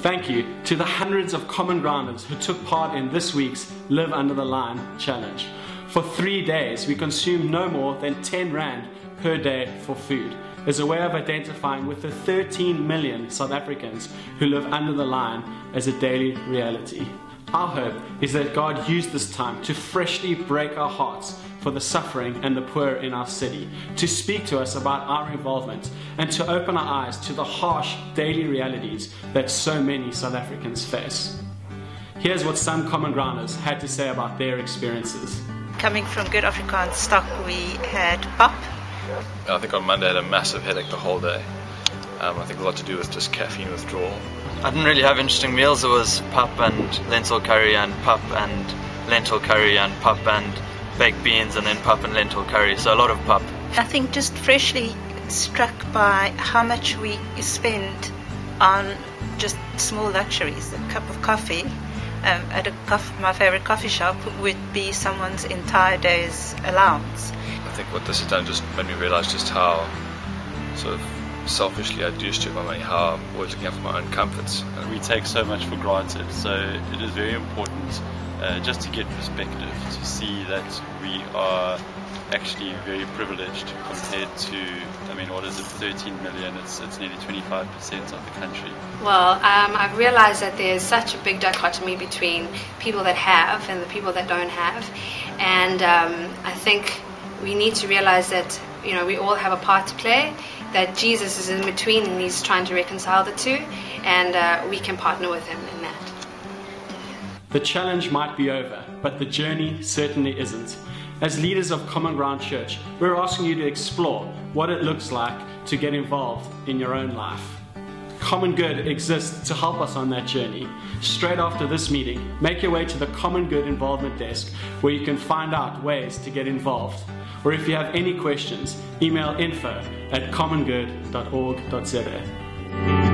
Thank you to the hundreds of Common Grounders who took part in this week's Live Under the Line challenge. For 3 days, we consumed no more than 10 Rand per day for food, as a way of identifying with the 13 million South Africans who live under the line as a daily reality. Our hope is that God used this time to freshly break our hearts for the suffering and the poor in our city, to speak to us about our involvement, and to open our eyes to the harsh daily realities that so many South Africans face. Here's what some Common Grounders had to say about their experiences. Coming from Good Afrikaans stock, we had pap. I think on Monday I had a massive headache the whole day. I think a lot to do with just caffeine withdrawal. I didn't really have interesting meals. It was pap and lentil curry and pap and lentil curry and pap and baked beans and then pap and lentil curry, so a lot of pap. I think just freshly struck by how much we spend on just small luxuries. A cup of coffee at my favorite coffee shop would be someone's entire day's allowance. I think what this has done just made me realise just how sort of selfishly I do steward my money, how I'm always looking out for my own comforts. We take so much for granted, so it is very important just to get perspective, to see that we are actually very privileged compared to, I mean, what is it, 13 million, it's nearly 25% of the country. Well, I've realized that there's such a big dichotomy between people that have and the people that don't have, and I think we need to realize that, you know, we all have a part to play, that Jesus is in between and he's trying to reconcile the two, and we can partner with him in that. The challenge might be over, but the journey certainly isn't. As leaders of Common Ground Church, we're asking you to explore what it looks like to get involved in your own life. Common Good exists to help us on that journey. Straight after this meeting, make your way to the Common Good Involvement Desk, where you can find out ways to get involved. Or if you have any questions, email info@commongood.org.za.